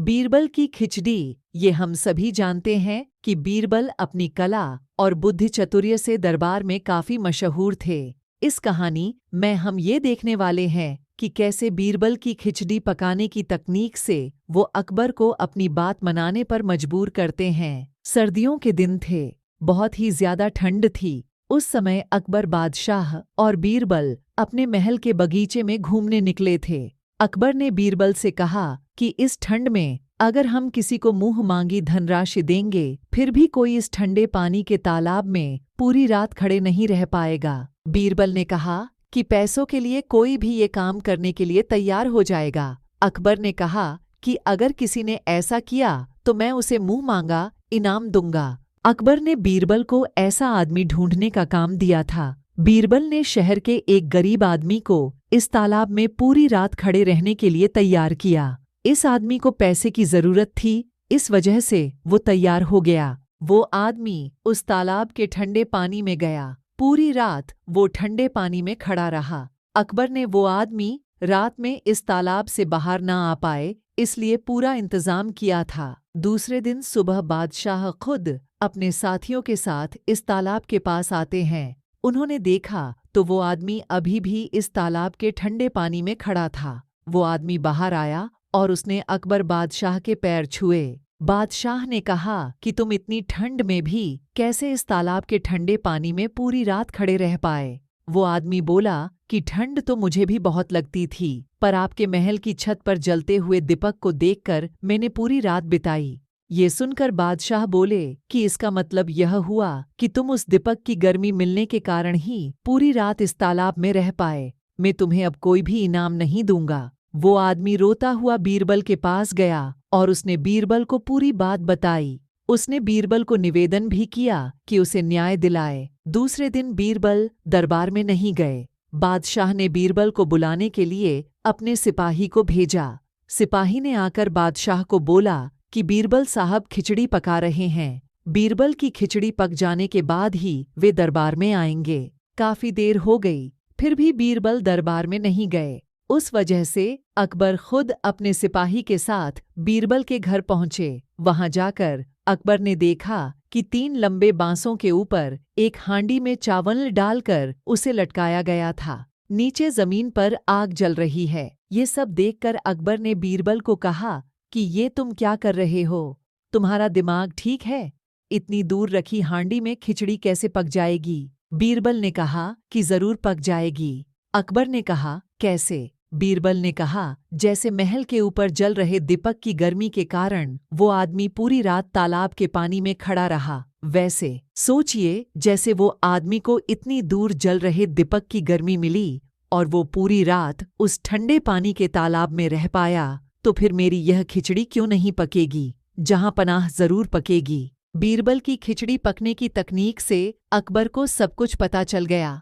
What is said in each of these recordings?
बीरबल की खिचड़ी। ये हम सभी जानते हैं कि बीरबल अपनी कला और बुद्धि चातुर्य से दरबार में काफी मशहूर थे। इस कहानी में हम ये देखने वाले हैं कि कैसे बीरबल की खिचड़ी पकाने की तकनीक से वो अकबर को अपनी बात मनाने पर मजबूर करते हैं। सर्दियों के दिन थे, बहुत ही ज्यादा ठंड थी। उस समय अकबर बादशाह और बीरबल अपने महल के बगीचे में घूमने निकले थे। अकबर ने बीरबल से कहा कि इस ठंड में अगर हम किसी को मुंह मांगी धनराशि देंगे, फिर भी कोई इस ठंडे पानी के तालाब में पूरी रात खड़े नहीं रह पाएगा। बीरबल ने कहा कि पैसों के लिए कोई भी ये काम करने के लिए तैयार हो जाएगा। अकबर ने कहा कि अगर किसी ने ऐसा किया तो मैं उसे मुंह मांगा इनाम दूंगा। अकबर ने बीरबल को ऐसा आदमी ढूंढने का काम दिया था। बीरबल ने शहर के एक गरीब आदमी को इस तालाब में पूरी रात खड़े रहने के लिए तैयार किया। इस आदमी को पैसे की जरूरत थी, इस वजह से वो तैयार हो गया। वो आदमी उस तालाब के ठंडे पानी में गया। पूरी रात वो ठंडे पानी में खड़ा रहा। अकबर ने वो आदमी रात में इस तालाब से बाहर ना आ पाए, इसलिए पूरा इंतजाम किया था। दूसरे दिन सुबह बादशाह खुद अपने साथियों के साथ इस तालाब के पास आते हैं। उन्होंने देखा तो वो आदमी अभी भी इस तालाब के ठंडे पानी में खड़ा था। वो आदमी बाहर आया और उसने अकबर बादशाह के पैर छुए। बादशाह ने कहा कि तुम इतनी ठंड में भी कैसे इस तालाब के ठंडे पानी में पूरी रात खड़े रह पाए। वो आदमी बोला कि ठंड तो मुझे भी बहुत लगती थी, पर आपके महल की छत पर जलते हुए दीपक को देखकर मैंने पूरी रात बिताई। ये सुनकर बादशाह बोले कि इसका मतलब यह हुआ कि तुम उस दीपक की गर्मी मिलने के कारण ही पूरी रात इस तालाब में रह पाए। मैं तुम्हें अब कोई भी इनाम नहीं दूंगा। वो आदमी रोता हुआ बीरबल के पास गया और उसने बीरबल को पूरी बात बताई। उसने बीरबल को निवेदन भी किया कि उसे न्याय दिलाए। दूसरे दिन बीरबल दरबार में नहीं गए। बादशाह ने बीरबल को बुलाने के लिए अपने सिपाही को भेजा। सिपाही ने आकर बादशाह को बोला कि बीरबल साहब खिचड़ी पका रहे हैं। बीरबल की खिचड़ी पक जाने के बाद ही वे दरबार में आएंगे। काफी देर हो गई, फिर भी बीरबल दरबार में नहीं गए। उस वजह से अकबर खुद अपने सिपाही के साथ बीरबल के घर पहुंचे। वहां जाकर अकबर ने देखा कि 3 लंबे बांसों के ऊपर एक हांडी में चावल डालकर उसे लटकाया गया था। नीचे जमीन पर आग जल रही है। ये सब देखकर अकबर ने बीरबल को कहा कि ये तुम क्या कर रहे हो? तुम्हारा दिमाग ठीक है? इतनी दूर रखी हांडी में खिचड़ी कैसे पक जाएगी? बीरबल ने कहा कि जरूर पक जाएगी। अकबर ने कहा कैसे? बीरबल ने कहा जैसे महल के ऊपर जल रहे दीपक की गर्मी के कारण वो आदमी पूरी रात तालाब के पानी में खड़ा रहा, वैसे सोचिए जैसे वो आदमी को इतनी दूर जल रहे दीपक की गर्मी मिली और वो पूरी रात उस ठंडे पानी के तालाब में रह पाया, तो फिर मेरी यह खिचड़ी क्यों नहीं पकेगी? जहां पनाह जरूर पकेगी। बीरबल की खिचड़ी पकने की तकनीक से अकबर को सब कुछ पता चल गया।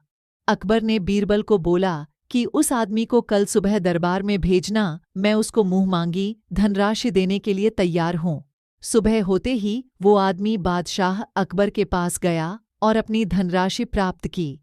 अकबर ने बीरबल को बोला कि उस आदमी को कल सुबह दरबार में भेजना, मैं उसको मुंह मांगी धनराशि देने के लिए तैयार हूँ। सुबह होते ही वो आदमी बादशाह अकबर के पास गया और अपनी धनराशि प्राप्त की।